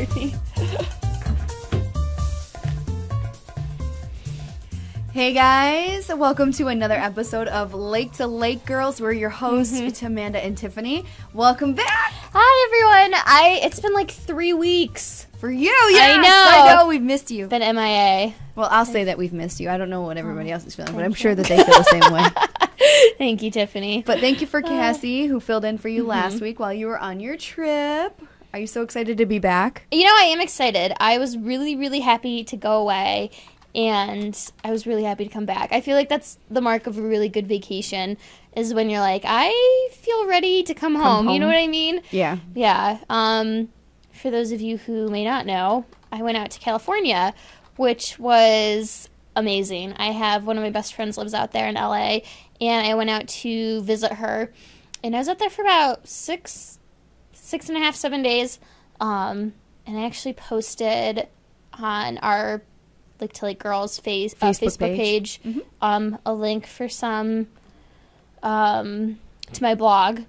me. Hey guys, welcome to another episode of Lake to Lake Girls. We're your hosts, Amanda and Tiffany. Welcome back. Hi everyone. It's been like 3 weeks. For you, yes. I know, we've missed you. Been MIA. Well, I'll say that we've missed you. I don't know what everybody else is feeling, but I'm sure that they feel the same way. Thank you, Tiffany. But thank you for Cassie, who filled in for you last week while you were on your trip. Are you so excited to be back? You know, I am excited. I was really, really happy to go away, and I was really happy to come back. I feel like that's the mark of a really good vacation, is when you're like, I feel ready to come home. You know what I mean? Yeah. Yeah. For those of you who may not know, I went out to California, which was amazing. I have one of my best friends lives out there in LA, and I went out to visit her, and I was out there for about 6.5, 7 days, and I actually posted on our Lake to Lake Girls Facebook page a link for some to my blog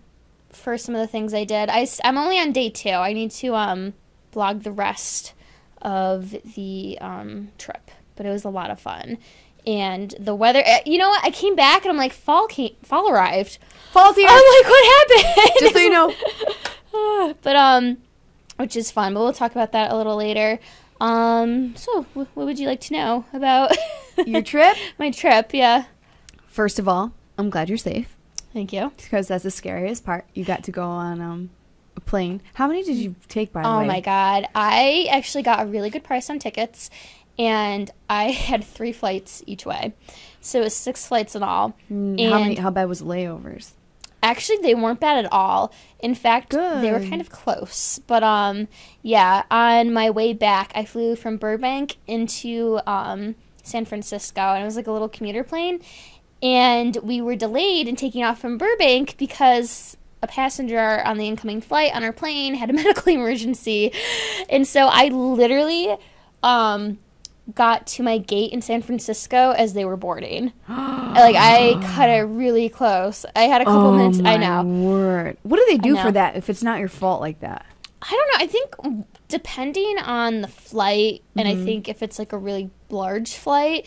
for some of the things I did. I'm only on day 2. I need to blog the rest of the trip, but it was a lot of fun. And the weather, you know what? I came back and I'm like, fall arrived. Fall's here. I'm like, what happened? Just so you know. But which is fun, but we'll talk about that a little later. So what would you like to know about your trip? My trip, yeah. First of all, I'm glad you're safe. Thank you. Because that's the scariest part. You got to go on a plane. How many did you take, by the way? Oh my God. I actually got a really good price on tickets, and I had 3 flights each way. So it was 6 flights in all. How bad was the layovers? Actually, they weren't bad at all. In fact, they were kind of close. But, yeah, on my way back, I flew from Burbank into San Francisco, and it was like a little commuter plane. And we were delayed in taking off from Burbank because a passenger on the incoming flight on our plane had a medical emergency. And so I literally got to my gate in San Francisco as they were boarding. Like, I cut it really close. I had a couple minutes. I know. Word. What do they do for that if it's not your fault like that? I don't know. I think depending on the flight, and I think if it's like a really large flight,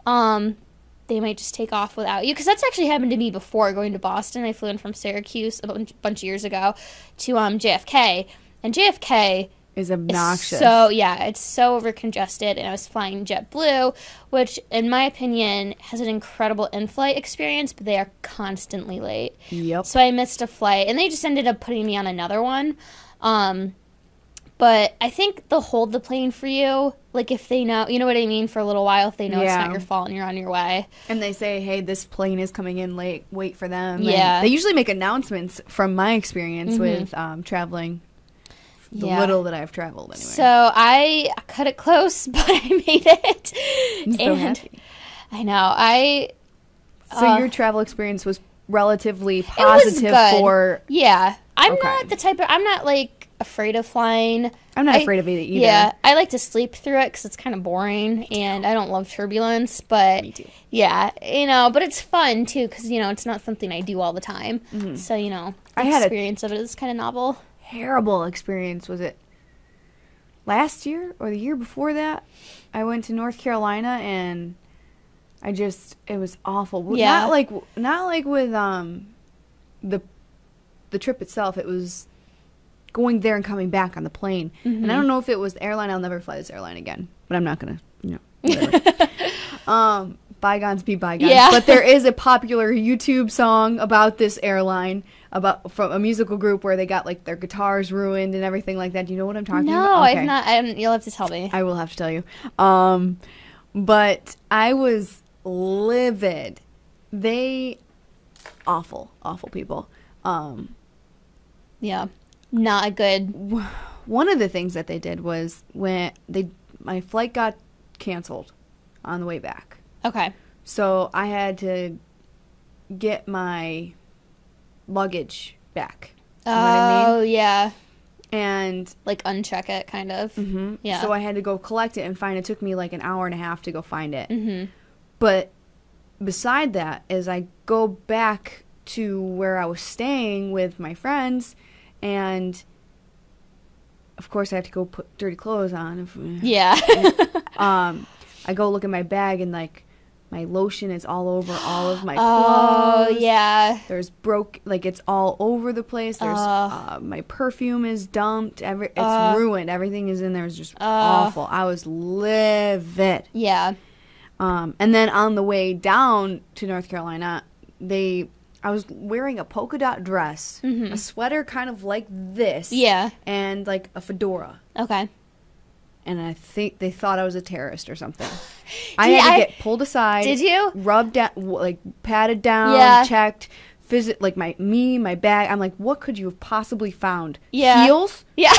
they might just take off without you. Because that's actually happened to me before going to Boston. I flew in from Syracuse a bunch of years ago to JFK. And JFK is obnoxious. So, yeah, it's so over-congested, and I was flying JetBlue, which, in my opinion, has an incredible in-flight experience, but they are constantly late. Yep. So I missed a flight, and they just ended up putting me on another one. But I think they'll hold the plane for you, like if they know, you know what I mean, for a little while, if they know it's not your fault and you're on your way. And they say, hey, this plane is coming in late, wait for them. Yeah. And they usually make announcements, from my experience with traveling. The little that I've traveled, anyway. So I cut it close, but I made it. I'm so happy. I know. So your travel experience was relatively positive for... Yeah. I'm not, like, afraid of flying. I'm not afraid of it either. Yeah. I like to sleep through it because it's kind of boring, and I don't love turbulence, but... Me too. Yeah. You know, but it's fun, too, because, you know, it's not something I do all the time. So, you know, the experience of it is kind of novel. Terrible experience. Was it last year or the year before that? I went to North Carolina, and it was awful. Yeah. Not like with the trip itself. It was going there and coming back on the plane. And I don't know if it was the airline. I'll never fly this airline again. But I'm not gonna, whatever. Bygones be bygones. Yeah. But there is a popular YouTube song about this airline, from a musical group where they got like their guitars ruined and everything like that. Do you know what I'm talking about? No, I've not. You'll have to tell me. I will have to tell you. But I was livid. They awful people. Yeah, not a good. One of the things that they did was when my flight got canceled on the way back. Okay. So I had to get my luggage back. You know what I mean? Yeah. And like uncheck it, kind of. Yeah. So I had to go collect it and find it. It took me like an hour and a half to go find it. But beside that, as I go back to where I was staying with my friends, and of course I have to go put dirty clothes on. Yeah. I go look at my bag and like my lotion is all over all of my Oh, clothes. yeah. There's it's all over the place. There's my perfume is dumped. It's ruined. Everything is in there. It's just awful. I was livid. Yeah. And then on the way down to North Carolina, I was wearing a polka dot dress, a sweater kind of like this, and like a fedora. Okay. And I think they thought I was a terrorist or something. I had to get pulled aside. Did you? Rubbed down, like patted down, checked, like my bag. I'm like, what could you have possibly found? Yeah. Heels? Yeah.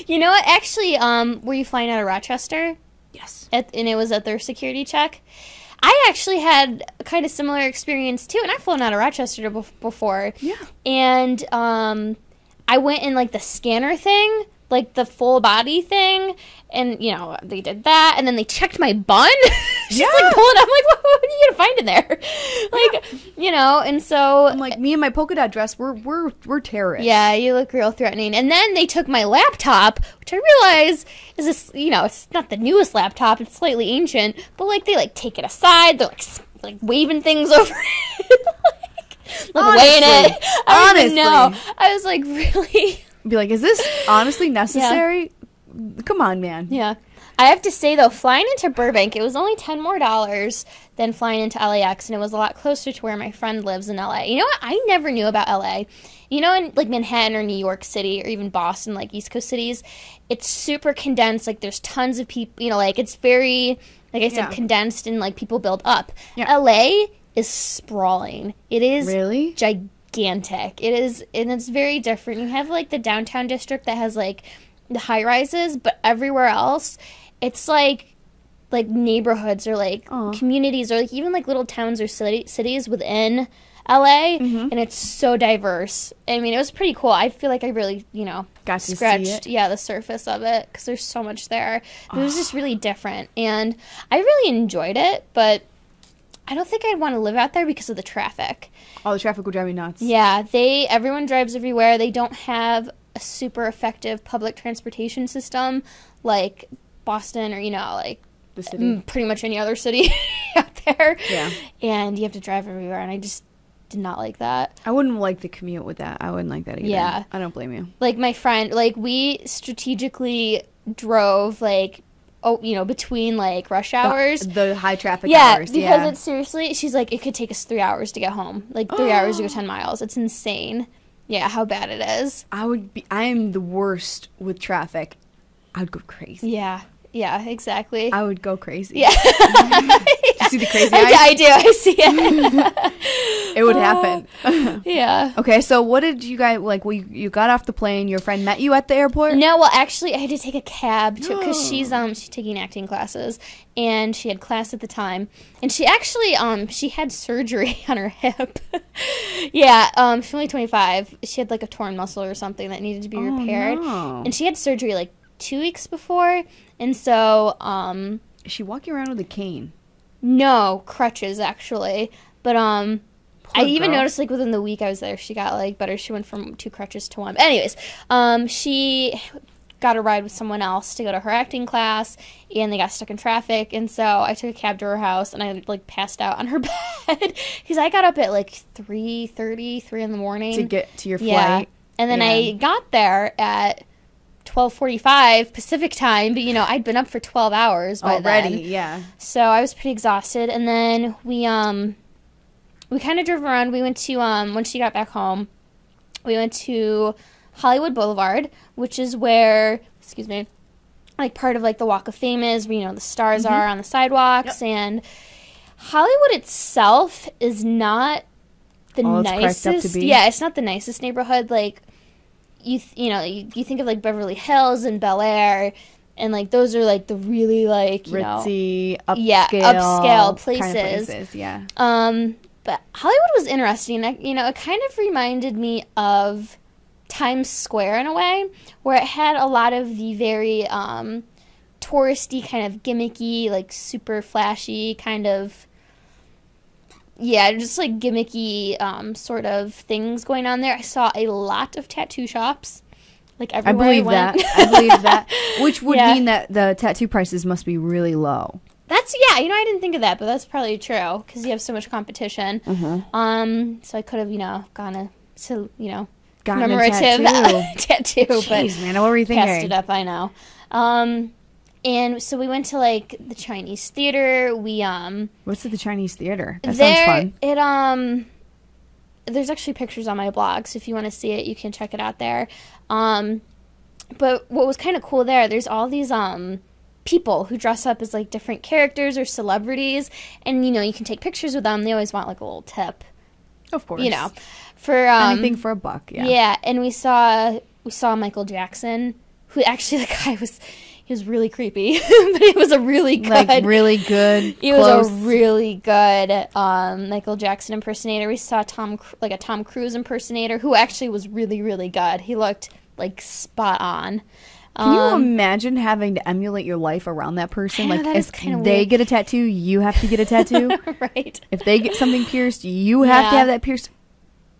You know what? Actually, were you flying out of Rochester? Yes. And it was at their security check? I actually had a kind of similar experience too, and I've flown out of Rochester before. Yeah. And I went in like the scanner thing, like the full body thing, and you know they did that, and then they checked my bun. She's like pulling up, I'm like, what are you gonna find in there? Like, you know, and so I'm like, me and my polka dot dress, we're terrorists. Yeah, you look real threatening. And then they took my laptop, which I realize is this, you know, it's not the newest laptop, it's slightly ancient, but like they like take it aside, they're like waving things over it, like weighing it. I don't even know. I was like, really? Be like, is this honestly necessary? Yeah. Come on, man. Yeah. I have to say, though, flying into Burbank, it was only $10 more than flying into LAX, and it was a lot closer to where my friend lives in LA. You know what? I never knew about LA. You know, in like Manhattan or New York City or even Boston, like East Coast cities, it's super condensed. Like there's tons of people, you know, like it's very, like I said, condensed and like people build up. Yeah. LA is sprawling. It is really gigantic. It is, and it's very different. You have like the downtown district that has like the high rises, but everywhere else, it's like neighborhoods or like communities or like even like little towns or cities within LA, and it's so diverse. I mean, it was pretty cool. I feel like I really, you know, got to scratched see it. The surface of it because there's so much there. It was just really different, and I really enjoyed it, but I don't think I'd want to live out there because of the traffic. Oh, the traffic would drive me nuts. Yeah, everyone drives everywhere. They don't have a super effective public transportation system like Boston or, you know, like the city. Pretty much any other city out there. Yeah. And you have to drive everywhere, and I just did not like that. I wouldn't like the commute with that. I wouldn't like that either. Yeah. I don't blame you. Like my friend, like we strategically drove like, between like rush hours. The high traffic Yeah, hours. because it's seriously, she's like, it could take us 3 hours to get home. Like 3 hours to go 10 miles. It's insane. Yeah, how bad it is. I am the worst with traffic. I would go crazy. Yeah, exactly. I would go crazy. Yeah. You see the crazy eyes? I do. I see it. It would happen. Yeah. Okay, so what did you guys, like, you got off the plane, your friend met you at the airport? No, well, actually, I had to take a cab because she's taking acting classes, and she had class at the time. And she actually, she had surgery on her hip. Yeah, she's only 25. She had, like, a torn muscle or something that needed to be repaired. No. And she had surgery, like, 2 weeks before, and so is she walking around with a cane? No, crutches actually, but I even girl. noticed like within the week I was there she got like better. She went from 2 crutches to 1. But anyways, she got a ride with someone else to go to her acting class, and they got stuck in traffic, and so I took a cab to her house, and I like passed out on her bed because I got up at like 3:30 in the morning to get to your flight. Yeah, and then I got there at 12:45 Pacific time, but you know I'd been up for 12 hours by already. then. Yeah. So I was pretty exhausted, and then we kind of drove around. We went to when she got back home, we went to Hollywood Boulevard, which is where like part of like the Walk of Fame is, where you know the stars are on the sidewalks, and Hollywood itself is not the nicest. Yeah, it's not the nicest neighborhood. Like you think of like Beverly Hills and Bel Air, and like those are like the really like ritzy, upscale places. Kind of places. Yeah. But Hollywood was interesting. It kind of reminded me of Times Square in a way, where it had a lot of the very touristy, kind of gimmicky, like super flashy kind of. Yeah, just like gimmicky sort of things going on there. I saw a lot of tattoo shops. like everywhere I went. I believe that. Which would mean that the tattoo prices must be really low. That's, I didn't think of that, but that's probably true because you have so much competition. Mm-hmm. So I could have, gone to, gotten commemorative a tattoo. Jeez, but man, what were you thinking? Passed it up, I know. And so we went to, like, the Chinese theater. What's at the Chinese theater? That sounds fun. There's actually pictures on my blog, so if you want to see it, you can check it out there. But what was kind of cool there's all these, people who dress up as, like, different characters or celebrities, and, you can take pictures with them. They always want, like, a little tip. Of course. For anything for a buck, yeah. Yeah, and we saw Michael Jackson, who actually, the guy he was really creepy, but it was a really good... Like, really good, He was a really good Michael Jackson impersonator. We saw a Tom Cruise impersonator, who actually was really, really good. He looked, like, spot on. Can you imagine having to emulate your life around that person? Yeah, like, that if is kinda they weird. get a tattoo, you have to get a tattoo. Right. If they get something pierced, you have to have that pierced.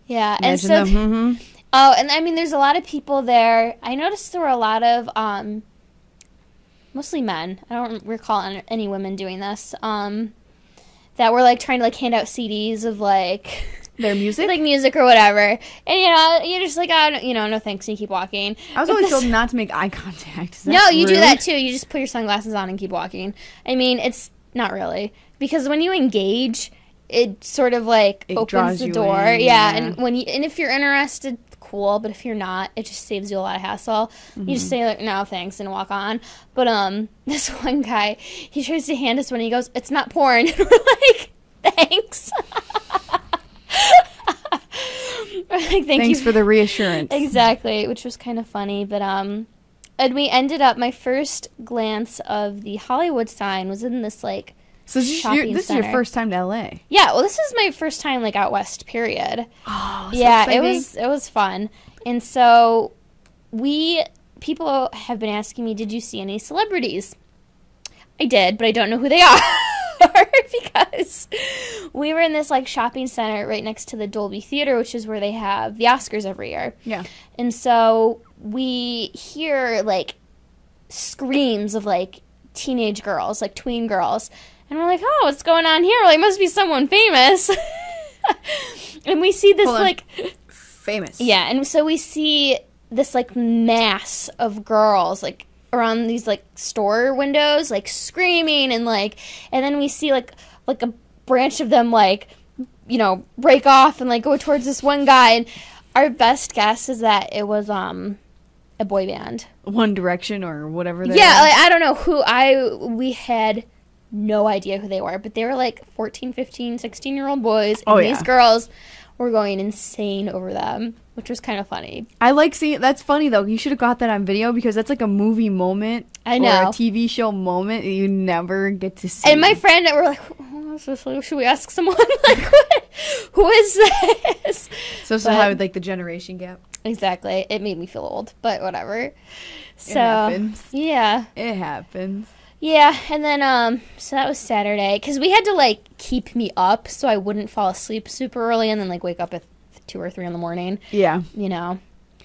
Yeah. Imagine and so, them. oh, and I mean, there's a lot of people there. I noticed there were a lot of, mostly men. I don't recall any women doing this, that were, like, trying to, like, hand out CDs of, like... Their music? Like, music or whatever. And, you're just like, oh, no thanks, and you keep walking. I was always told not to make eye contact. No, you rude? do that, too. You just put your sunglasses on and keep walking. I mean, it's not really. Because when you engage, it sort of, like, opens the door. Yeah, and if you're interested, cool. But if you're not, it just saves you a lot of hassle. Mm-hmm. You just say, like, no, thanks, and walk on. But, this one guy, he tries to hand us one, and he goes, it's not porn. And we're like, thanks. Like, Thanks for the reassurance. Exactly, which was kind of funny. But and we ended up. My first glance of the Hollywood sign was in this, like, so this is your first time to LA. Yeah, well, this is my first time, like, out west. Period. Oh, so yeah, exciting. it was fun. And so people have been asking me, did you see any celebrities? I did, but I don't know who they are. Because we were in this, like, shopping center right next to the Dolby Theater, which is where they have the Oscars every year. Yeah. And so we hear, like, screams of, like, teenage girls, like, tween girls. And we're like, oh, what's going on here? Like, must be someone famous. And we see this, like... Famous. Yeah, and so we see this, like, mass of girls, like, around these, like, store windows, like, screaming, and, like, and then we see, like a branch of them, like, break off and, like, go towards this one guy, and our best guess is that it was a boy band. One Direction or whatever they were. Like, I don't know who. We had no idea who they were, but they were, like, 14, 15, 16-year-old boys, and these girls were going insane over them, which was kind of funny. I like seeing... That's funny, though. You should have got that on video, because that's like a movie moment. I know. Or a TV show moment that you never get to see. And my friend, we're like, should we ask someone? Like, what? Who is this? So somehow with, like, the generation gap. Exactly. It made me feel old, but whatever. So, it happens. Yeah. It happens. Yeah, and then, so that was Saturday, because we had to, like, keep me up so I wouldn't fall asleep super early and then, like, wake up at 2 or 3 in the morning. Yeah.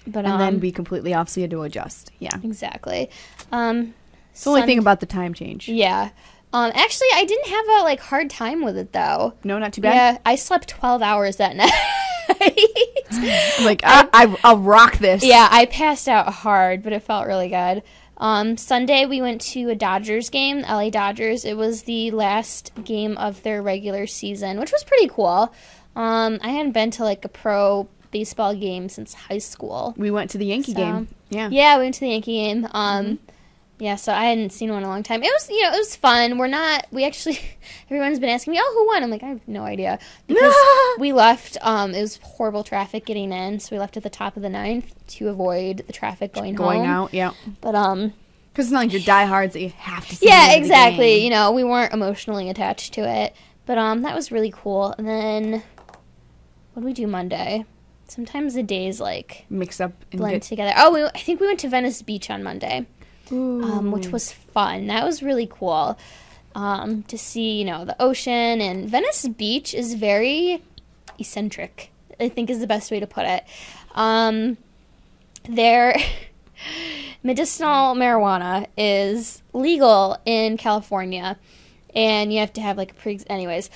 But, and then be completely off, so you had to adjust. Yeah. Exactly. It's the only thing about the time change. Yeah. Actually, I didn't have a, like, hard time with it, though. No, not too bad? Yeah, I slept 12 hours that night. Like, I'll rock this. Yeah, I passed out hard, but it felt really good. Sunday, we went to a Dodgers game, LA Dodgers. It was the last game of their regular season, which was pretty cool. I hadn't been to, like, a pro baseball game since high school. We went to the Yankee game. Yeah. Yeah, we went to the Yankee game. Yeah, so I hadn't seen one in a long time. It was, it was fun. Everyone's been asking me, oh, who won? I'm like, I have no idea. Because we left, it was horrible traffic getting in, so we left at the top of the 9th to avoid the traffic going home. Going out, yeah. But, because it's not like you're diehards that you have to see. Yeah, exactly. We weren't emotionally attached to it. But, that was really cool. And then, what did we do Monday? Sometimes the days, like, mix up and blend together. Oh, I think we went to Venice Beach on Monday. Which was fun. That was really cool to see, the ocean. And Venice Beach is very eccentric, I think is the best way to put it. Medicinal marijuana is legal in California, and you have to have like anyways.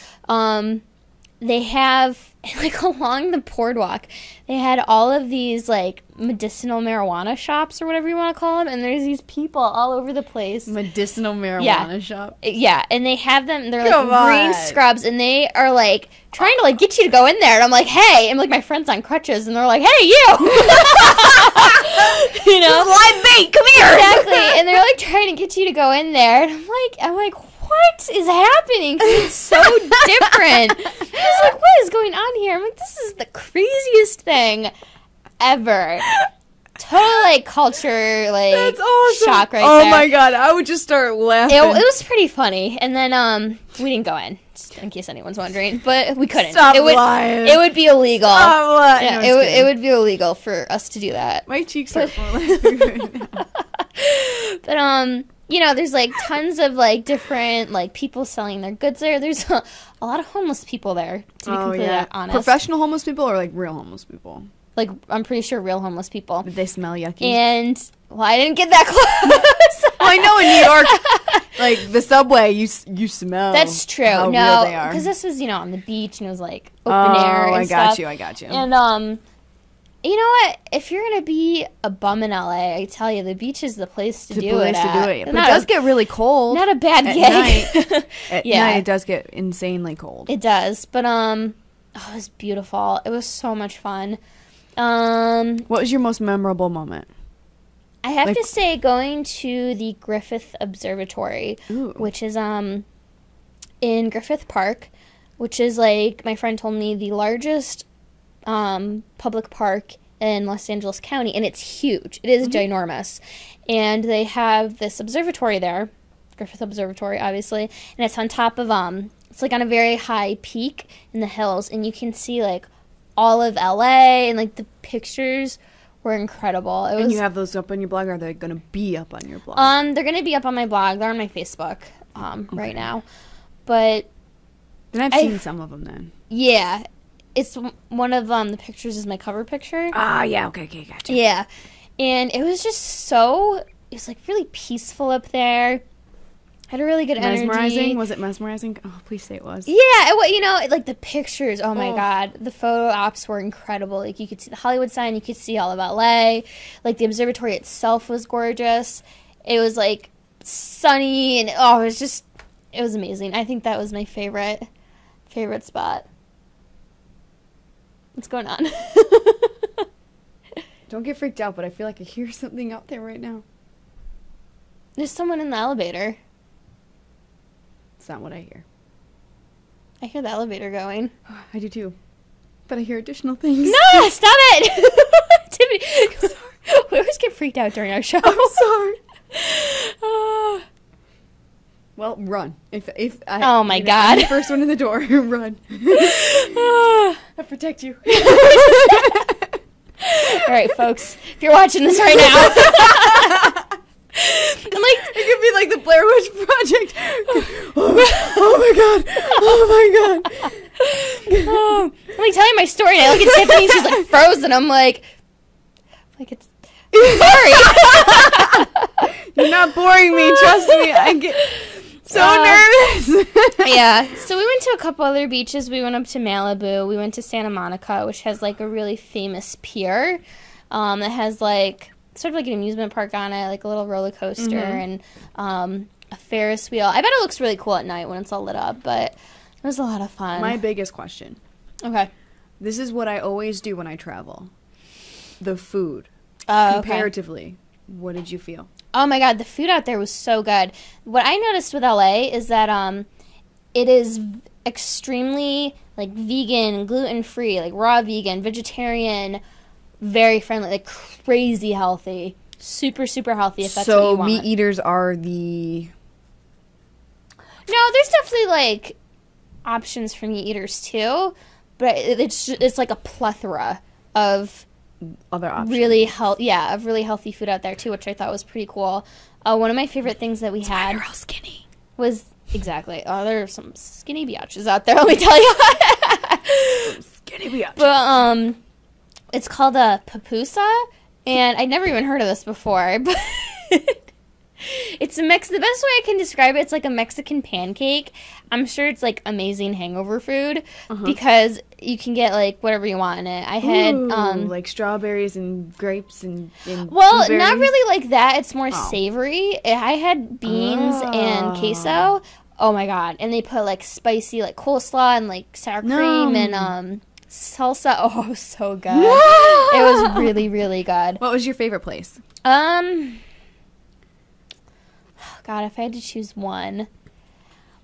They have, like, along the boardwalk, they had all of these, like, medicinal marijuana shops or whatever you want to call them, and there's these people all over the place. Medicinal marijuana shop? Yeah, and they have them, they're, like, green scrubs, and they are, like, trying to, like, get you to go in there, and I'm like, hey, and, like, my friend's on crutches, and they're like, hey, you! You know? Live bait, come here! Exactly, and they're, like, trying to get you to go in there, and I'm like, what is happening? 'Cause it's so different. I was like, what is going on here? I'm like, this is the craziest thing ever. Total, like, culture, like, that's awesome. Shock right there. Oh, my God. I would just start laughing. It was pretty funny. And then, we didn't go in, just in case anyone's wondering. But we couldn't. Stop lying. It would be illegal. Stop lying. Yeah, no, it would be illegal for us to do that. My cheeks are falling right now. But, you know, there's, like, tons of, like, different, like, people selling their goods there. There's a lot of homeless people there, to be completely honest. Professional homeless people or, like, real homeless people? Like, I'm pretty sure real homeless people. Did they smell yucky? And, well, I didn't get that close. Well, I know in New York, like, the subway, you smell. That's true. How real they are. Because this was, you know, on the beach, and it was, like, open air and stuff. I got you. And, you know what? If you're going to be a bum in LA, I tell you, the beach is the place to do it at. But it does get really cold. Not a bad gig. At night, it does get insanely cold. It does. But, oh, it was beautiful. It was so much fun. What was your most memorable moment? I have to say going to the Griffith Observatory, which is, in Griffith Park, which is, like, my friend told me, the largest public park in Los Angeles County, and it's huge. It is ginormous. And they have this observatory there, Griffith Observatory, obviously, and it's on top of, it's like on a very high peak in the hills, and you can see, like, all of LA, and, like, the pictures were incredible. And you have those up on your blog, or are they going to be up on your blog? They're going to be up on my blog. They're on my Facebook right now. But then I've seen some of them then. Yeah. It's one of the pictures is my cover picture. Ah, yeah, okay, gotcha. Yeah. And it was just it was, like, really peaceful up there. Had a really good energy. Mesmerizing? Was it mesmerizing? Oh, please say it was. Yeah, you know, like, the pictures, oh my God. The photo ops were incredible. Like, you could see the Hollywood sign, you could see all of LA. Like, the observatory itself was gorgeous. It was, like, sunny, and, it was amazing. I think that was my favorite spot. What's going on? Don't get freaked out, but I feel like I hear something out there right now. There's someone in the elevator. It's not what I hear. I hear the elevator going. I do too. But I hear additional things. No, stop it! Tiffany, we always get freaked out during our show. I'm sorry. Well, run. Oh my God. I'm the first one in the door. Run. I'll protect you. All right, folks. If you're watching this right now. And, like, it could be like the Blair Witch Project. Oh my God. Oh my God. I'm like telling my story, and I look at Tiffany, and she's like frozen. I'm like it's sorry. You're not boring me, trust me. I get so nervous. Yeah. So we went to a couple other beaches. We went up to Malibu. We went to Santa Monica, which has, like, a really famous pier that has, like, sort of like an amusement park on it, like a little roller coaster and a Ferris wheel. I bet it looks really cool at night when it's all lit up, but it was a lot of fun. My biggest question. Okay. This is what I always do when I travel. The food. Comparatively, what did you feel? Oh my God, the food out there was so good. What I noticed with LA is that it is extremely, like, vegan, gluten-free, like raw vegan, vegetarian, very friendly, like crazy healthy, super, super healthy if that's what you want. So meat eaters are the... No, there's definitely, like, options for meat eaters too, but it's like a plethora of other options. Really healthy food out there too, which I thought was pretty cool. One of my favorite things that we had you're all skinny. Was exactly. Oh, there are some skinny biatches out there. Let me tell you. Skinny biatches. But it's called a pupusa, And I'd never even heard of this before, but it's a mix. The best way I can describe it, it's like a Mexican pancake. I'm sure it's like amazing hangover food because you can get like whatever you want in it. I had like strawberries and grapes and well, not really like that. It's more savory. I had beans and queso. Oh my god! And they put like spicy like coleslaw and like sour cream and salsa. Oh, it was so good. It was really, really good. What was your favorite place? God, if I had to choose one.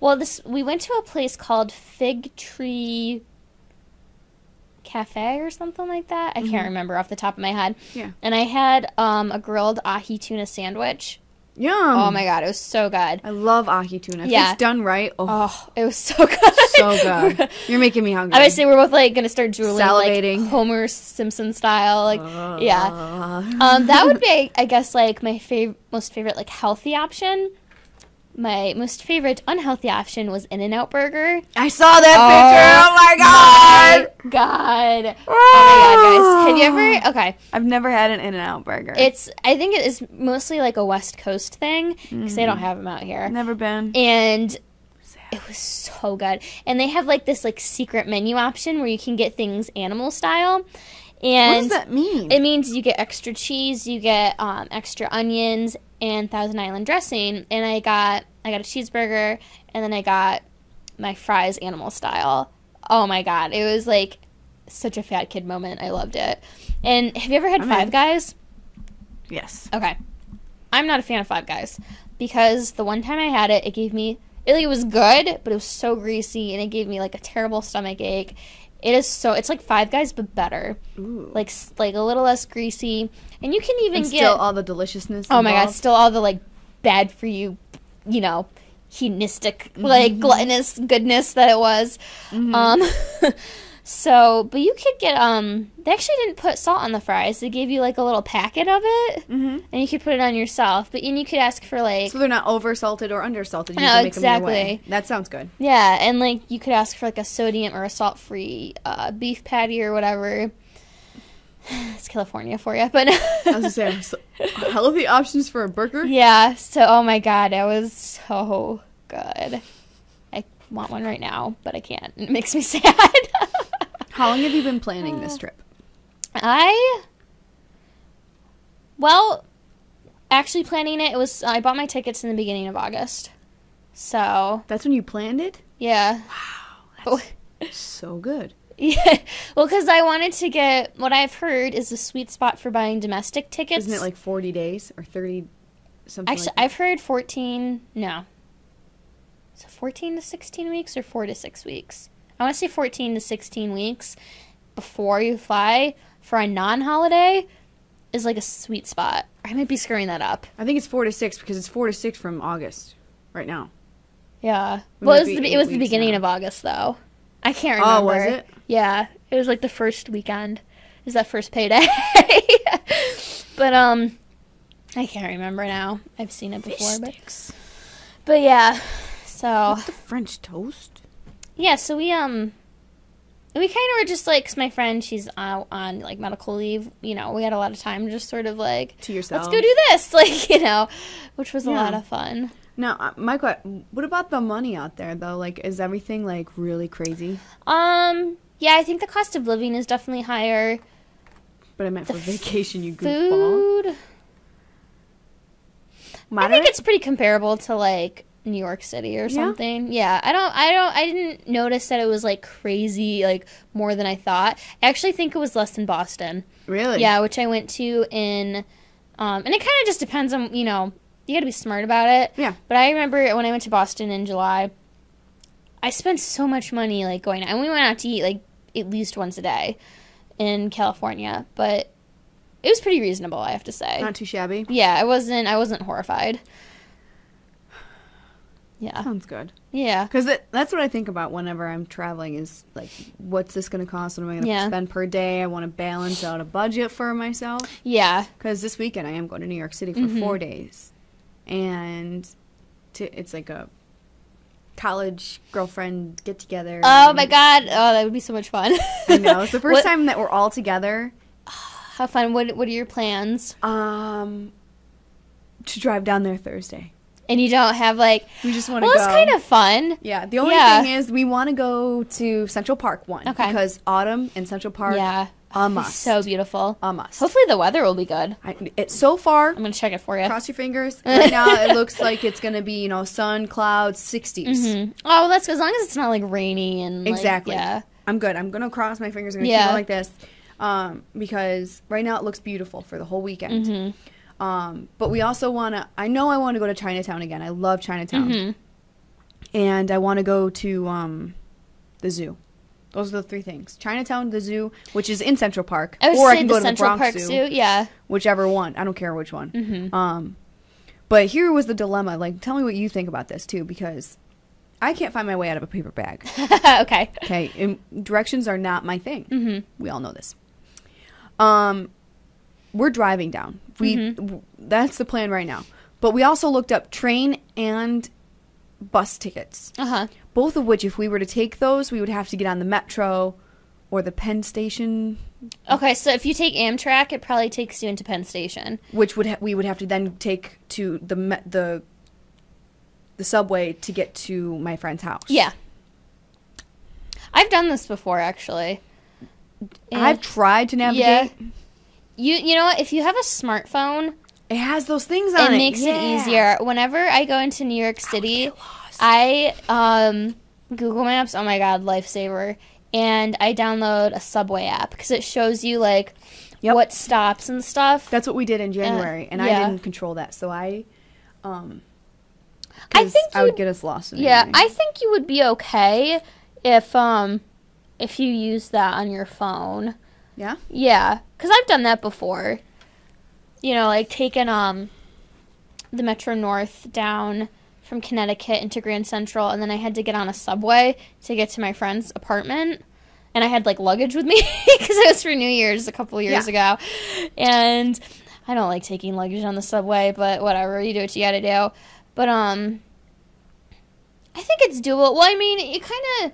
Well, we went to a place called Fig Tree Cafe or something like that. I can't remember off the top of my head. Yeah. And I had a grilled ahi tuna sandwich. Yum. Oh my god, it was so good. I love ahi tuna. If it's done right. Oh, it was so good. So good. You're making me hungry. I would say we're both like gonna start drooling, salivating, like Homer Simpson style. Like, yeah. That would be, I guess, like my most favorite like healthy option. My most favorite unhealthy option was In-N-Out Burger. I saw that picture. Oh my god. My god. Oh my god, guys. Have you ever? Okay. I've never had an In-N-Out Burger. I think it is mostly like a West Coast thing because they don't have them out here. Never been. And it was so good. And they have like this like secret menu option where you can get things animal style. And what does that mean? It means you get extra cheese, you get extra onions, and Thousand Island dressing. And I got a cheeseburger, and then I got my fries animal style. Oh my god, it was like such a fat kid moment. I loved it. And have you ever had Five Guys? Yes. Okay. I'm not a fan of Five Guys because the one time I had it, it was good, but it was so greasy, and it gave me like a terrible stomach ache. It's like Five Guys, but better. Ooh. Like a little less greasy. And you can even get... still all the deliciousness Oh involved. my god, still all the, like, bad for you, hedonistic, like, gluttonous goodness that it was. But you could get, they actually didn't put salt on the fries. They gave you, like, a little packet of it, and you could put it on yourself. And you could ask for, like... So they're not over-salted or under-salted. You No, can make exactly. them your way. That sounds good. Yeah, and, like, you could ask for, like, a sodium or a salt-free beef patty or whatever. It's California for you, but... I was going to say, healthy options for a burger? Yeah, so, oh my god, it was so good. I want one right now, but I can't. It makes me sad. How long have you been planning this trip? Actually planning it, I bought my tickets in the beginning of August. So. That's when you planned it? Yeah. Wow, that's so good. Yeah, well, because I wanted to get, what I've heard is a sweet spot for buying domestic tickets. Isn't it like 40 days or 30, something Actually, like that? I've heard 14 to 16 weeks or 4 to 6 weeks? I want to say 14 to 16 weeks before you fly for a non-holiday is like a sweet spot. I might be screwing that up. I think it's 4 to 6 because it's 4 to 6 from August right now. Yeah. Well, it was the beginning of August, though. I can't remember. Oh, was it? Yeah. It was like the first weekend. Is that first payday? But, I can't remember now. I've seen it before. But yeah. So. What's the French toast? Yeah, so we kind of were just like, 'cause my friend, she's on like medical leave, we had a lot of time to just sort of like, to yourself. Let's go do this, like, which was a lot of fun. Now, what about the money out there though? Like, is everything like really crazy? Yeah, I think the cost of living is definitely higher. But I meant for vacation, you food. goofball. I think it's pretty comparable to like New York City or something. Yeah, I didn't notice that it was like crazy, like more than I thought. I actually think it was less than Boston. Really? Yeah, which I went to in, and it kind of just depends on, you got to be smart about it. Yeah. But I remember when I went to Boston in July, I spent so much money like going out, and we went out to eat like at least once a day in California, but it was pretty reasonable, I have to say. Not too shabby. Yeah, I wasn't horrified. Yeah. Sounds good. Yeah. Because that's what I think about whenever I'm traveling is, like, what's this going to cost? What am I going to spend per day? I want to balance out a budget for myself. Yeah. Because this weekend I am going to New York City for 4 days. And it's like a college girlfriend get-together. Oh, my God. Oh, that would be so much fun. I know. It's the first time that we're all together. How fun. What are your plans? To drive down there Thursday. And you don't have, like... We just want to go. Well, it's kind of fun. Yeah. The only thing is we want to go to Central Park one. Okay. Because autumn in Central Park, a must. It's so beautiful. A must. Hopefully the weather will be good. So far... I'm going to check it for you. Cross your fingers. Right now, it looks like it's going to be, sun, clouds, 60s. Mm-hmm. Oh, well, that's as long as it's not, like, rainy and, exactly. Like, yeah. I'm good. I'm going to cross my fingers. I'm going to keep it like this. Because right now it looks beautiful for the whole weekend. Mm-hmm. But we also want to, I want to go to Chinatown again. I love Chinatown. And I want to go to the zoo. Those are the 3 things. Chinatown, the zoo, which is in Central Park. Or I can go to the Bronx Zoo. Yeah. Whichever one. I don't care which one. But here was the dilemma. Like, tell me what you think about this, too, because I can't find my way out of a paper bag. Okay. Okay. And directions are not my thing. We all know this. We're driving down. That's the plan right now. But we also looked up train and bus tickets. Both of which, if we were to take those, we would have to get on the Metro or the Penn Station. Okay, so if you take Amtrak, it probably takes you into Penn Station. Which we would have to then take to the subway to get to my friend's house. Yeah. I've done this before, actually. I've tried to navigate. Yeah. You know what? If you have a smartphone, it has those things on it. It makes it easier. Whenever I go into New York City, I Google Maps. Oh my God, lifesaver! And I download a subway app because it shows you like what stops and stuff. That's what we did in January, and I didn't control that, so I think I would get us lost. I think you would be okay if you use that on your phone. Yeah? Yeah, because I've done that before. You know, like taking the Metro North down from Connecticut into Grand Central, and then I had to get on a subway to get to my friend's apartment. And I had, like, luggage with me because it was for New Year's a couple years ago. And I don't like taking luggage on the subway, but whatever. You do what you gotta do. But, I think it's doable. Well, I mean, it kind of...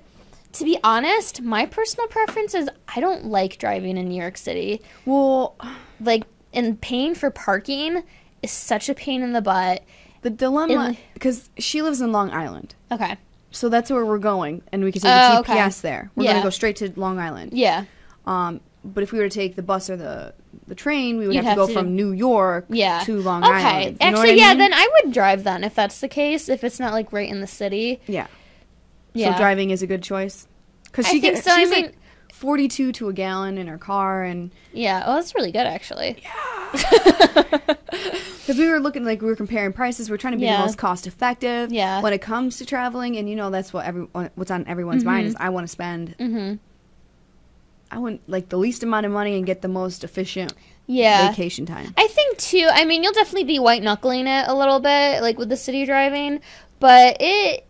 To be honest, my personal preference is I don't like driving in New York City. Well, like, and paying for parking is such a pain in the butt. The dilemma, because she lives in Long Island. Okay. So that's where we're going, and we can take the GPS there. We're going to go straight to Long Island. Yeah. But if we were to take the bus or the train, we would have to go from New York to Long Island. Okay. Actually, then I would drive then if that's the case, if it's not, like, right in the city. Yeah. So driving is a good chochoice? Because she's like 42 to a gallon in her car. And yeah, well, that's really good, actually. Yeah. Because we were looking, like, we were comparing prices. We're trying to be the most cost-effective when it comes to traveling. And, that's what what's on everyone's mind is I want to spend... I want, like, the least amount of money and get the most efficient vacation time. I think, too, I mean, you'll definitely be white-knuckling it a little bit, like, with the city driving. But it,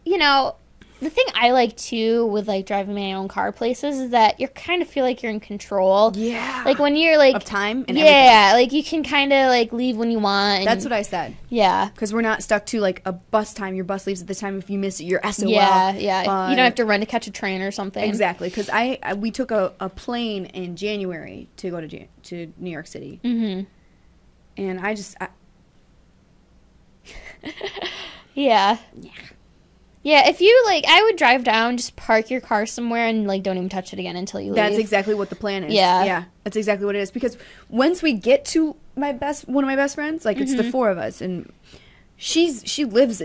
the thing I like, too, with, like, driving my own car places is that you kind of feel like you're in control. Yeah. Like, when you're, like... Of time and everything. Like, you can kind of, like, leave when you want. That's what I said. Yeah. Because we're not stuck to, like, a bus time. Your bus leaves at the time. If you miss it, you're SOL. Yeah. You don't have to run to catch a train or something. Exactly. Because we took a plane in January to go to New York City. And I just... Yeah. Yeah, if you, like, I would drive down, just park your car somewhere, and, like, don't even touch it again until you leave. That's exactly what the plan is. Yeah. Yeah, that's exactly what it is. Because once we get to one of my best friends, like, it's the 4 of us, and she lives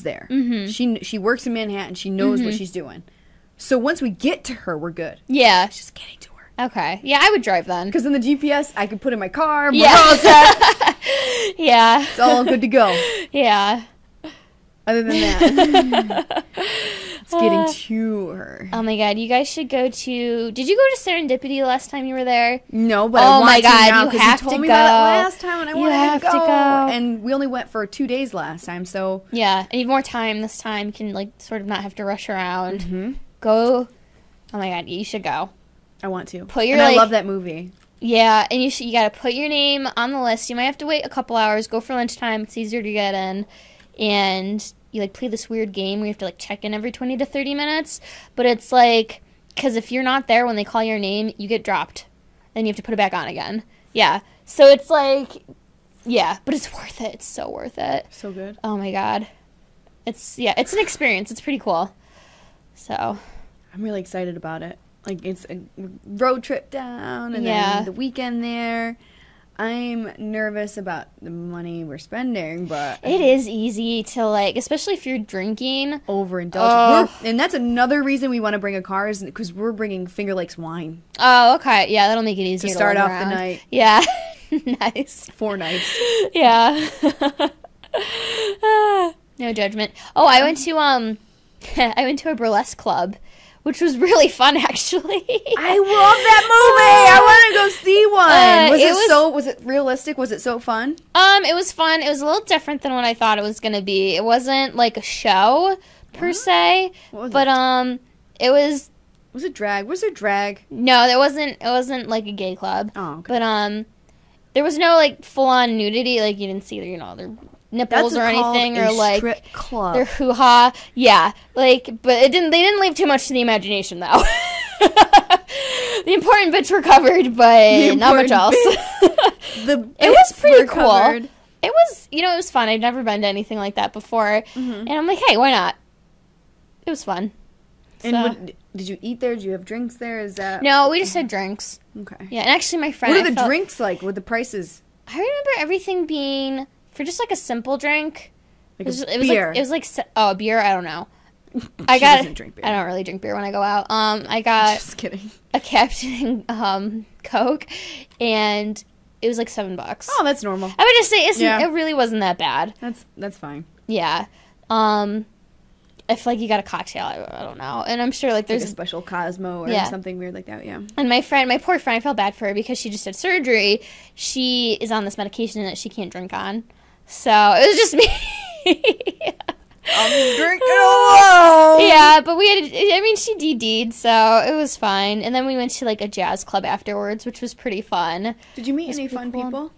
there. She works in Manhattan. She knows what she's doing. So once we get to her, we're good. Yeah. It's just getting to her. Okay. Yeah, I would drive then. Because in the GPS, I could put in my car. We're all set. Yeah. It's all good to go. Yeah. Other than that, it's getting to her. Oh my God, you guys should go to... Did you go to Serendipity last time you were there? No, but I want to now you have to go. You told me about it last time and I wanted to go. go. And we only went for 2 days last time, so... Yeah, I need more time this time. You can, like, sort of not have to rush around. Go. Oh my God, you should go. I want to. I love that movie. Yeah, and you got to put your name on the list. You might have to wait a couple hours. Go for lunchtime. It's easier to get in. And you, like, play this weird game where you have to, like, check in every 20 to 30 minutes. But it's, like, because if you're not there when they call your name, you get dropped. then you have to put it back on again. Yeah. So it's like, yeah, but it's worth it. It's so worth it. So good. Oh my God. It's an experience. It's pretty cool. So. I'm really excited about it. Like, it's a road trip down and then the weekend there. I'm nervous about the money we're spending, but... It is easy to, like, especially if you're drinking. Overindulge. And that's another reason we want to bring a car is because we're bringing Finger Lakes wine. Oh, okay. Yeah, that'll make it easier to start off the night. Yeah. Nice. 4 nights. Yeah. No judgment. Oh, I went to a burlesque club, which was really fun, actually. I love that movie. I want to go see one. Was it realistic? Was it so fun? It was fun. It was a little different than what I thought it was going to be. It wasn't like a show per se, but it was. Was it drag? Was there drag? No, it wasn't like a gay club. Oh, okay. But there was no like full on nudity. Like you didn't see their nipples or anything, or like strip club. Their hoo ha. Yeah, like, but they didn't leave too much to the imagination though. The important bits were covered, but not much else. It was pretty cool. Covered. It was, it was fun. I'd never been to anything like that before, and I'm like, hey, why not? It was fun. And did you eat there? Did you have drinks there? Is that no? We just had drinks. Okay. Yeah, and actually, my friend. What are the drinks like? What are the prices? I remember everything being. For just like a simple drink, like beer. It was like a beer. I don't know. Doesn't drink beer. I don't really drink beer when I go out. I got just kidding. A Captain Coke, and it was like $7. Oh, that's normal. I would just say it really wasn't that bad. That's fine. Yeah. I feel like you got a cocktail. I don't know, and I'm sure like there's like a special Cosmo or something weird like that. Yeah. And my poor friend, I felt bad for her because she just had surgery. She is on this medication that she can't drink on. So it was just me. I'm drinking alone. Yeah, but she DD'd, so it was fine. And then we went to like a jazz club afterwards, which was pretty fun. Did you meet any fun people?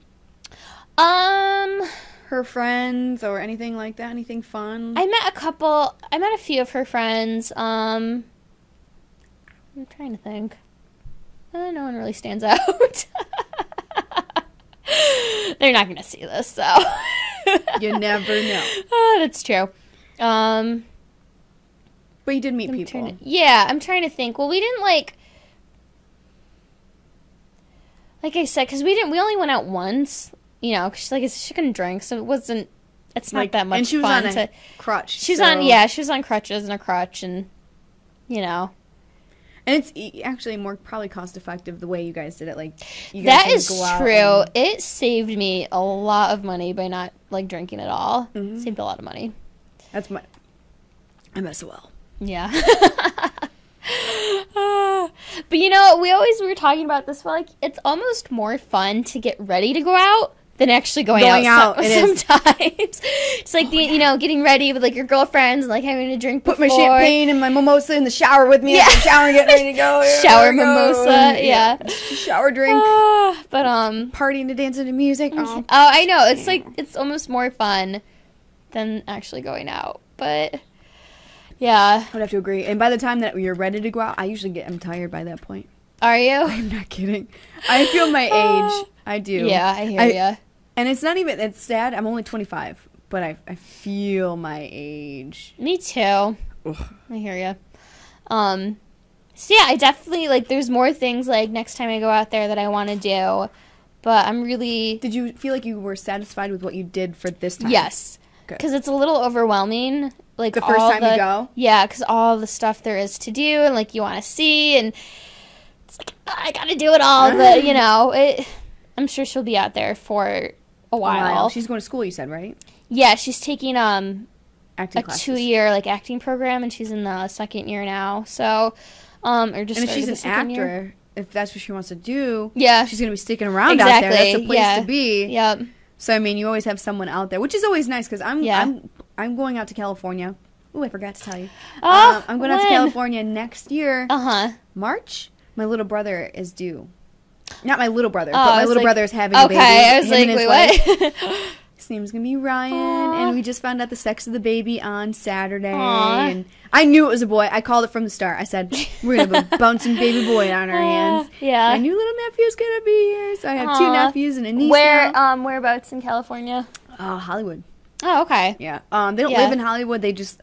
Her friends or anything like that? Anything fun? I met a few of her friends. I'm trying to think. No one really stands out. They're not going to see this, so. You never know. That's true. But you did meet people. I'm trying to think. Well, we didn't like I said, because we only went out once, because she couldn't drink, so it's not that much fun. And she was on a crutch. She was on crutches and a crutch, and, And it's actually more probably cost effective the way you guys did it. Like, you guys that is true. It saved me a lot of money by not like drinking at all. Mm-hmm. Saved a lot of money. I'm SOL. Yeah. But we were talking about this. But like, it's almost more fun to get ready to go out than actually going out sometimes. It's like getting ready with like your girlfriends and like having a drink before. Put my champagne and my mimosa in the shower with me. Yeah. Shower and get ready to go. Shower mimosa, yeah. Shower drink. But partying to dancing to music. Oh, I know. It's like it's almost more fun than actually going out. But yeah, I would have to agree. And by the time that you're ready to go out, I'm tired by that point. Are you? I'm not kidding. I feel my age. I do. Yeah, I hear ya. And it's not even, it's sad. I'm only 25, but I feel my age. Me too. Ugh. I hear ya. So yeah, I definitely, like, there's more things, like, next time I go out there that I want to do, but I'm really... Did you feel like you were satisfied with what you did for this time? Yes. Because it's a little overwhelming. Like, the first time you go? Yeah, because all the stuff there is to do, and, like, you want to see, and it's like, I got to do it all, but, I'm sure she'll be out there for a while. She's going to school, you said, right? Yeah, she's taking acting a classes. 2-year like acting program, and she's in the second year now. So, or just and if she's an actor, year. If that's what she wants to do, yeah, she's going to be sticking around out there. That's the place to be. Yep. So I mean, you always have someone out there, which is always nice because I'm going out to California. Oh, I forgot to tell you. I'm going out to California next year. March. My little brother is due. Not my little brother, but my little brother is having a baby. Okay, I was like, wait, what? His name's going to be Ryan. Aww. And we just found out the sex of the baby on Saturday. Aww. And I knew it was a boy. I called it from the start. I said, we're going to have a bouncing baby boy on our hands. Yeah. My new little nephew's going to be here. So I have 2 nephews and a niece now. Whereabouts in California? Hollywood. Oh, okay. Yeah. They don't live in Hollywood. They just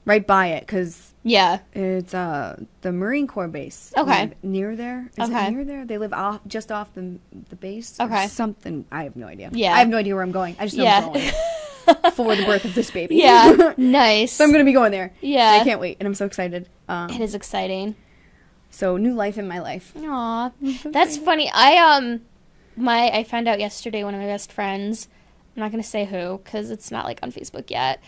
right by it because it's the Marine Corps base. Okay. Near there. Is it near there? They live just off the base. Okay. Or something. I have no idea. Yeah. I have no idea where I'm going. I just know I'm going for the birth of this baby. Yeah. Nice. So I'm going to be going there. Yeah. I can't wait, and I'm so excited. It is exciting. So new life in my life. Aw. So That's funny. I found out yesterday one of my best friends, I'm not going to say who because it's not like on Facebook yet,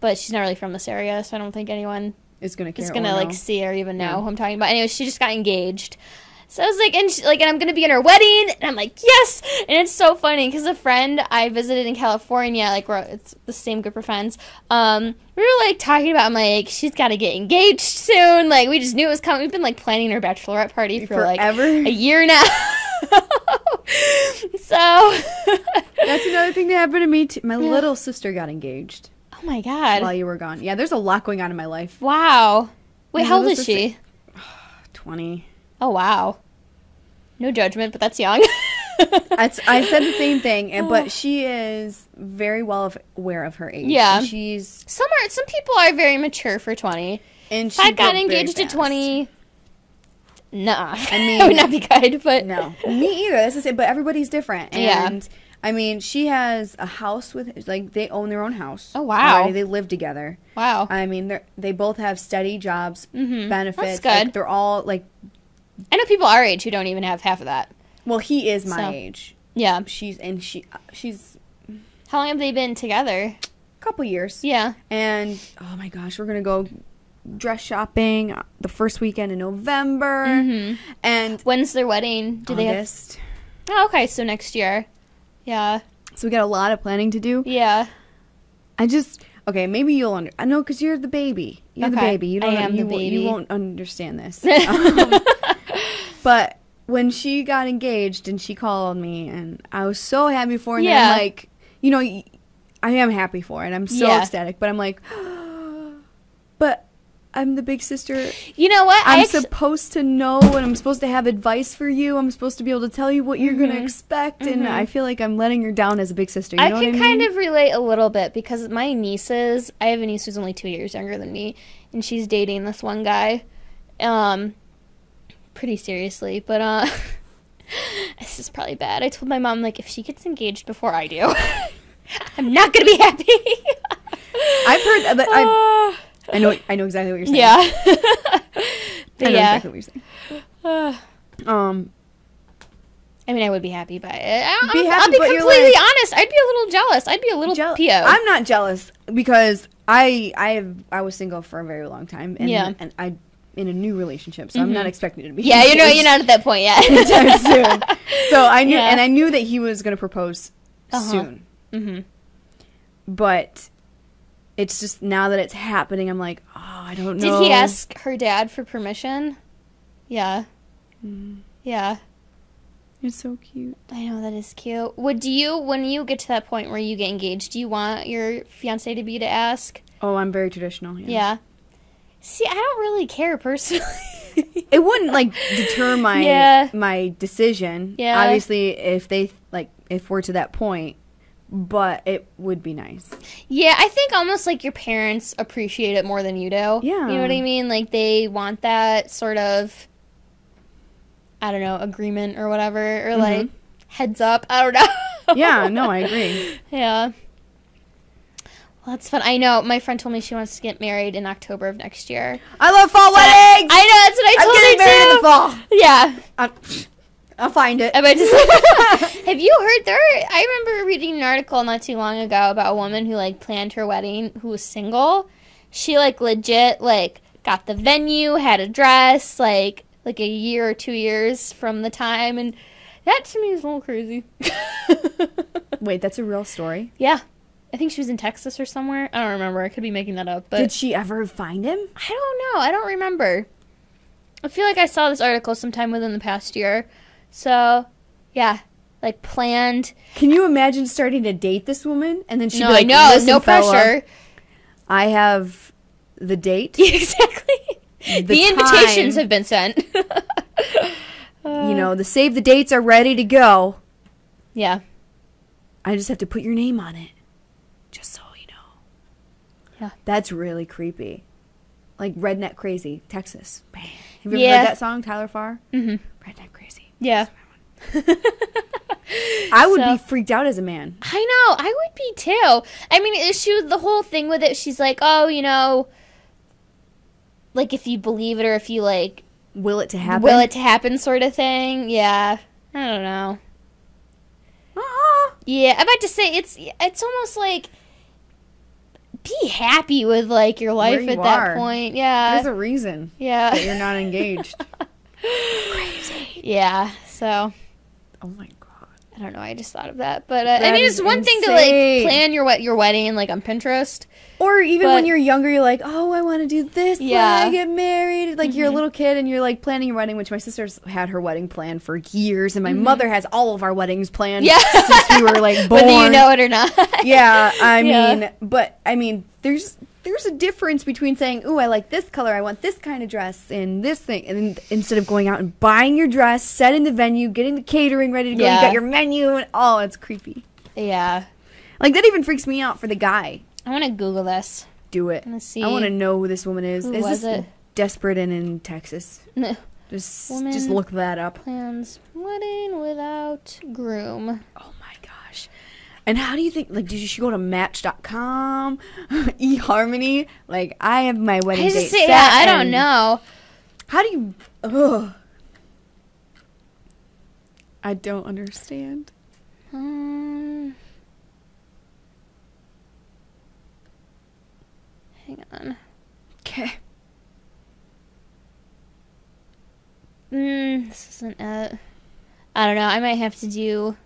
but she's not really from this area, so I don't think anyone is going to care. Is going to like see or even know who I'm talking about. Anyway, she just got engaged. So I was like, and I'm going to be in her wedding, and I'm like, yes! And it's so funny, because a friend I visited in California, like, it's the same group of friends, we were, like, talking about, I'm like, she's got to get engaged soon, like, we just knew it was coming. We've been, like, planning her bachelorette party for, forever? Like, a year now. So. That's another thing that happened to me, too. My little sister got engaged. Oh, my God. While you were gone. Yeah, there's a lot going on in my life. Wow. Wait, how old is she? 20. Oh, wow. No judgment, but that's young. I said the same thing, but she is very well aware of her age. Yeah. She's... Some people are very mature for 20. And if I got engaged at 20... Nah. I mean... I would not be good, but... No. Me either. That's the same, but everybody's different. And, I mean, she has a house with... Like, they own their own house. Oh, wow. Already. They live together. Wow. I mean, they both have steady jobs, benefits. That's good. Like, they're all, like... I know people our age who don't even have half of that. Well, he is my age. Yeah. She's... How long have they been together? A couple years. Yeah. And, oh my gosh, we're going to go dress shopping the first weekend in November. And... When's their wedding? August. Oh, okay, so next year. Yeah. So we got a lot of planning to do. Yeah. Okay, maybe you'll I know, because you're the baby. You're the baby. You don't. You won't understand this. But when she got engaged and she called me, and I was so happy for her. And I'm like, you know, I am happy for her, and I'm so ecstatic. But I'm like, but I'm the big sister. You know what? I'm supposed to know, and I'm supposed to have advice for you. I'm supposed to be able to tell you what you're going to expect, and I feel like I'm letting her down as a big sister. You know what I mean? Kind of relate a little bit, because my nieces, I have a niece who's only 2 years younger than me, and she's dating this one guy, pretty seriously, but, this is probably bad. I told my mom, like, if she gets engaged before I do, I'm not going to be happy. I've heard that, I know exactly what you're saying. Yeah. I know exactly what you're saying. I mean, I would be happy by it. I'll be completely honest. I'd be a little jealous. I'd be a little PO. I'm not jealous, because I was single for a very long time, and I in a new relationship, so I'm not expecting to be. Yeah, you're not at that point yet. Anytime soon. So I knew, and I knew that he was going to propose soon. But it's just now that it's happening, I'm like, oh, I don't know. Did he ask her dad for permission? Yeah. Yeah. It's so cute. I know, that is cute. When you get to that point where you get engaged, do you want your fiancé to ask? Oh, I'm very traditional. Yeah. See, I don't really care personally. It wouldn't like deter my decision. Yeah. Obviously, if we're to that point, but it would be nice. Yeah, I think almost like your parents appreciate it more than you do. Yeah. You know what I mean? Like, they want that sort of, I don't know, agreement or whatever, or like heads up. I don't know. Yeah, no, I agree. Yeah. Well, that's fun. I know. My friend told me she wants to get married in October of next year. I love fall weddings! I know, that's what I told her, I'm getting married in the fall. Yeah. I'll find it. Have you heard I remember reading an article not too long ago about a woman who, like, planned her wedding who was single. She, like, legit, like, got the venue, had a dress, like a year or 2 years from the time, and that to me is a little crazy. Wait, that's a real story? Yeah. I think she was in Texas or somewhere. I don't remember. I could be making that up. But did she ever find him? I don't know. I don't remember. I feel like I saw this article sometime within the past year. So, yeah. like planned. Can you imagine starting to date this woman and then she'd be like, no pressure. I have the date. Exactly. The invitations have been sent. The save the dates are ready to go. Yeah. I just have to put your name on it. Just so you know. Yeah. That's really creepy. Like Redneck Crazy, Texas. Bam. Have you ever heard that song, Tyler Farr? Mm-hmm. Redneck Crazy. Yeah. I would be freaked out as a man. I know. I would be too. I mean, the whole thing with it, she's like, oh, like if you believe it or if you like... Will it to happen? Will it to happen sort of thing. Yeah. I don't know. Yeah, I'm about to say, it's almost like... Be happy with, like, your life at that point. Yeah. There's a reason. Yeah. That you're not engaged. Crazy. Yeah, so... Oh, my God. I don't know, I just thought of that. But, I mean, it's one thing to, like, plan your wedding, like, on Pinterest. Or even when you're younger, you're like, oh, I want to do this when I get married. Like, you're a little kid and you're, like, planning your wedding, which my sister's had her wedding planned for years. And my mother has all of our weddings planned since we were, like, born. Whether you know it or not. Yeah, I mean, there's a difference between saying, ooh, I like this color, I want this kind of dress, and this thing. And then instead of going out and buying your dress, setting the venue, getting the catering ready to go, you got your menu, and it's creepy. Yeah. Like, that even freaks me out for the guy. I want to Google this. Do it. Let's see. I want to know who this woman is. Who is was this it? Desperate and in Texas? No. Just look that up. Plans wedding without groom. Oh my gosh. And how do you think, like, did you go to Match.com? eHarmony? Like, I have my wedding date set. Yeah, I don't know. How do you... Ugh. I don't understand. Hang on. Okay. This isn't it. I don't know. I might have to do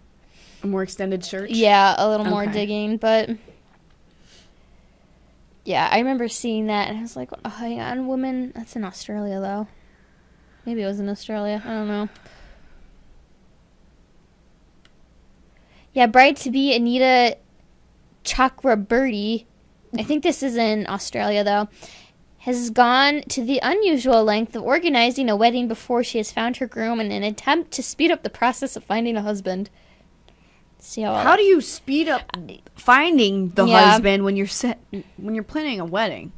a more extended search. Yeah, a little more digging, but yeah, I remember seeing that and I was like, oh, hang on, woman. That's in Australia though. Maybe it was in Australia. I don't know. Yeah, bride to be Anita Chakraborty. I think this is in Australia, though. Has gone to the unusual length of organizing a wedding before she has found her groom in an attempt to speed up the process of finding a husband. See how do you speed up finding the husband when you're planning a wedding?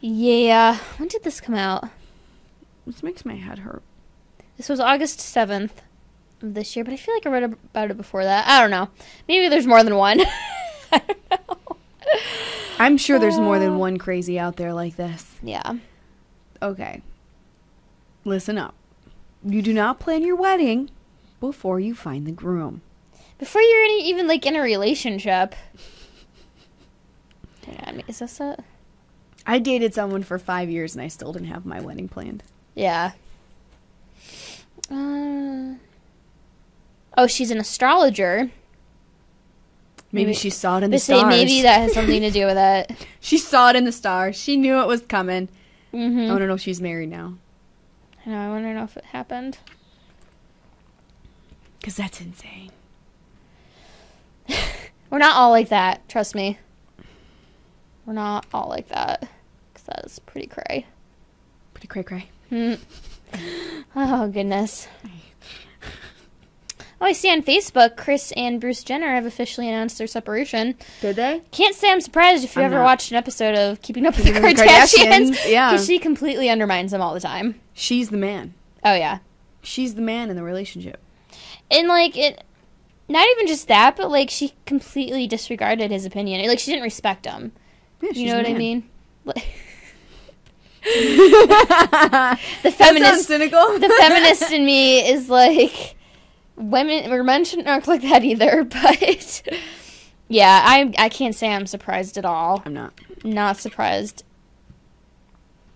Yeah. When did this come out? This makes my head hurt. This was August 7th of this year, but I feel like I read about it before that. I don't know. Maybe there's more than one. I don't know. I'm sure there's more than one crazy out there like this. Yeah. Okay. Listen up. You do not plan your wedding before you find the groom. Before you're even like in a relationship. Hang on, is this it? I dated someone for 5 years and I still didn't have my wedding planned. Yeah. Oh, she's an astrologer. Maybe she saw it in the stars. Maybe that has something to do with it. She saw it in the stars. She knew it was coming. Mm-hmm. I want to know if she's married now. I know. I want to know if it happened. Because that's insane. We're not all like that. Trust me. We're not all like that. Because that is pretty cray. Pretty cray-cray. Oh, goodness. Oh, I see on Facebook, Kris and Bruce Jenner have officially announced their separation. Did they? Can't say I'm surprised if you ever watched an episode of Keeping Up with the Kardashians. Yeah. Because she completely undermines them all the time. She's the man. Oh, yeah. She's the man in the relationship. And, like, not even just that, but, like, she completely disregarded his opinion. Like, she didn't respect him. Yeah, you know what I mean? The feminist, cynical. The feminist in me is, like... Women or men shouldn't act like that either, but yeah, I can't say I'm surprised at all. I'm not surprised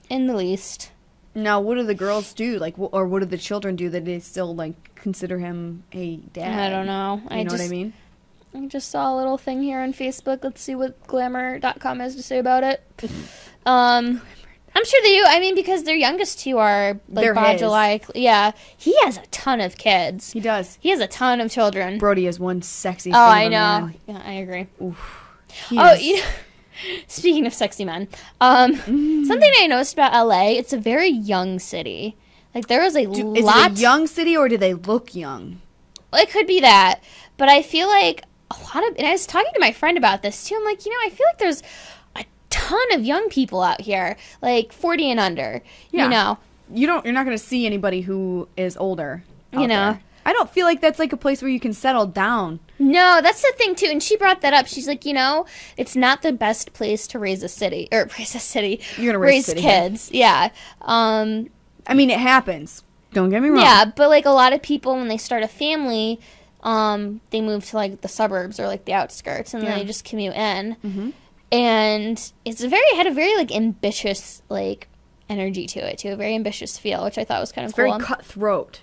in the least. Now, what do the girls do? Like, or what do the children do that they still like consider him a dad? I don't know. You know what I mean? I just saw a little thing here on Facebook. Let's see what glamour.com has to say about it. I'm sure they do. I mean, because their youngest two are like Bajulai. Yeah, he has a ton of kids. He does. He has a ton of children. Brody is one sexy. Oh, I know. Yeah, I agree. Oof. You know, speaking of sexy men, something I noticed about LA, it's a very young city. Like there was lot. Is it a young city or do they look young? Well, it could be that, but I feel like a lot of. And I was talking to my friend about this too. I'm like, I feel like there's a ton of young people out here, like 40 and under. Yeah. You're not going to see anybody who is older. There. I don't feel like that's like a place where you can settle down. No, that's the thing too. And she brought that up. She's like, it's not the best place to raise a city. You're gonna raise kids. Yeah. I mean, it happens. Don't get me wrong. Yeah, but like a lot of people when they start a family, they move to like the suburbs or like the outskirts, and then they just commute in. Mm-hmm. And had a very like ambitious like energy to it, too, a very ambitious feel, which I thought was kind of cool. Very cutthroat.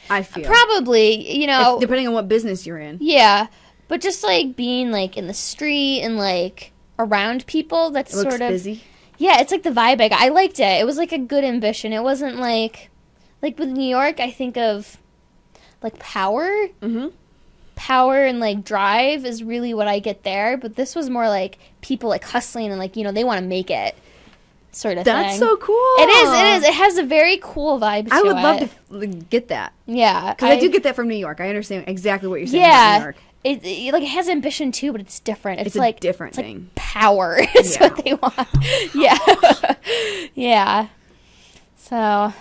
I feel probably, depending on what business you're in. Yeah, but just like being like in the street and like around people, that's it looks sort of busy. Yeah, it's like the vibe I got. I liked it. It was like a good ambition. It wasn't like with New York, I think of like power. Mm-hmm. Power and like drive is really what I get there, but this was more like people like hustling and like they want to make it. Sort of That's thing. So cool. It is. It has a very cool vibe to it. I would love to get that. Yeah. Because I do get that from New York. I understand exactly what you're saying about New York. It has ambition too, but it's different. It's like a different thing. Like power is what they want. Yeah. Yeah. So.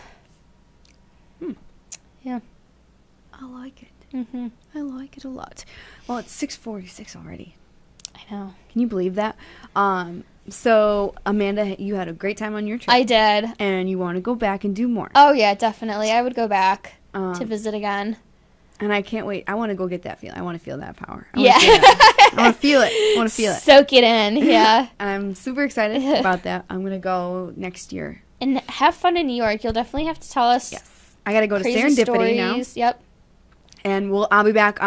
Yeah. I like it. Mm-hmm. I like it a lot. Well, it's 6:46 already. I know. Can you believe that? So, Amanda, you had a great time on your trip. I did. And you want to go back and do more. Oh, yeah, definitely. I would go back to visit again. And I can't wait. I want to go get that feeling. I want to feel that power. I want to feel it. I want to feel it. Soak it in, yeah. I'm super excited about that. I'm going to go next year. And have fun in New York. You'll definitely have to tell us. Yes. I got to go to Serendipity stories. now. Yep. And I'll be back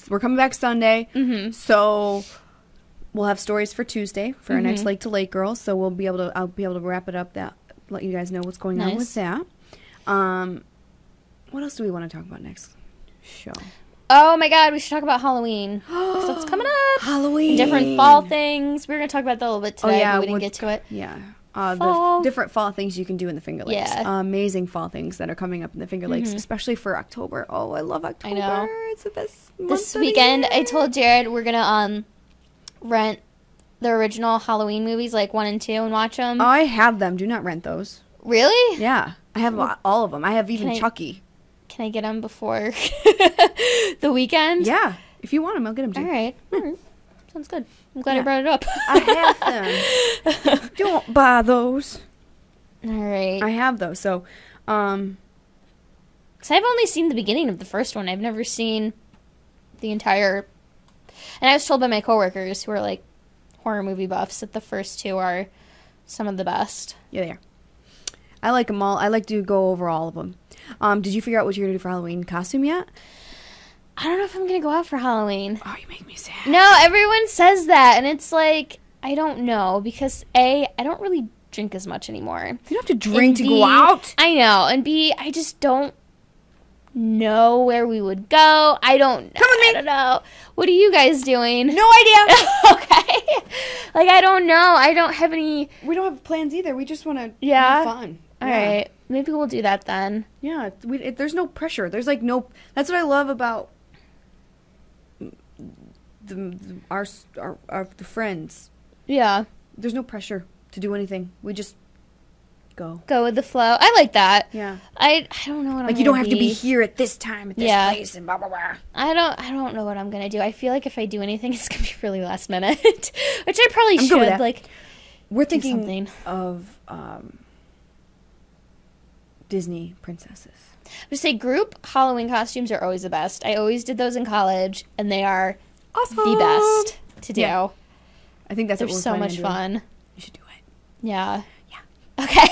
we're coming back Sunday. Mm-hmm. So we'll have stories for Tuesday for our next Lake to Lake Girls. So I'll be able to wrap it up, let you guys know what's going on with that. What else do we want to talk about next show? Oh my God, we should talk about Halloween. So it's coming up. Halloween. And different fall things. We were going to talk about that a little bit today, but we didn't get to it. Yeah. The different fall things you can do in the Finger Lakes. Yeah. Amazing fall things that are coming up in the Finger Lakes, especially for October. Oh, I love October. I know. It's the best month This weekend, I told Jared we're going to rent the original Halloween movies, like 1 and 2, and watch them. Oh, I have them. Do not rent those. Really? Yeah. I have all of them. I have even Chucky. Can I get them before the weekend? Yeah. If you want them, I'll get them to you. All right. Sounds good. I'm glad I brought it up. I have them. Don't buy those. All right. I have those. So, because I've only seen the beginning of the first one. I've never seen the entire. And I was told by my coworkers who are like horror movie buffs that the first two are some of the best. Yeah, they are. I like them all. I like to go over all of them. Did you figure out what you're going to do for Halloween costume yet? I don't know if I'm going to go out for Halloween. Oh, you make me sad. No, everyone says that, and it's like, I don't know, because A, I don't really drink as much anymore. You don't have to drink to go out. I know, and B, I just don't know where we would go. I don't know. What are you guys doing? No idea. Okay. Like, I don't know. I don't have any... We don't have plans either. We just want to have fun. All right. Maybe we'll do that then. Yeah. There's no pressure. There's like no... That's what I love about our friends. Yeah. There's no pressure to do anything. We just go with the flow. I like that. Yeah. I don't know what I'm like. You don't have to be here at this time at this place and blah blah blah. I don't know what I'm gonna do. I feel like if I do anything, it's gonna be really last minute, which I probably should. Good with that. Like, we're thinking of Disney princesses. I would say group Halloween costumes are always the best. I always did those in college, and they are awesome. The best to do. Yeah. I think that's They're so much fun. You should do it. Yeah. Yeah. Okay.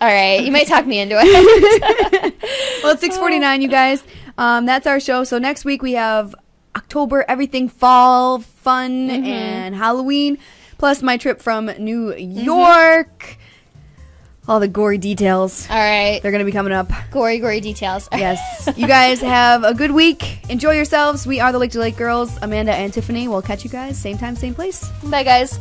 All right. You might talk me into it. Well, it's 6:49, you guys. That's our show. So next week we have October, everything fall, fun, and Halloween, plus my trip from New York. all the gory details. All right. They're going to be coming up. Gory details. Yes. You guys have a good week. Enjoy yourselves. We are the Lake to Lake Girls, Amanda and Tiffany. We'll catch you guys same time, same place. Bye, guys.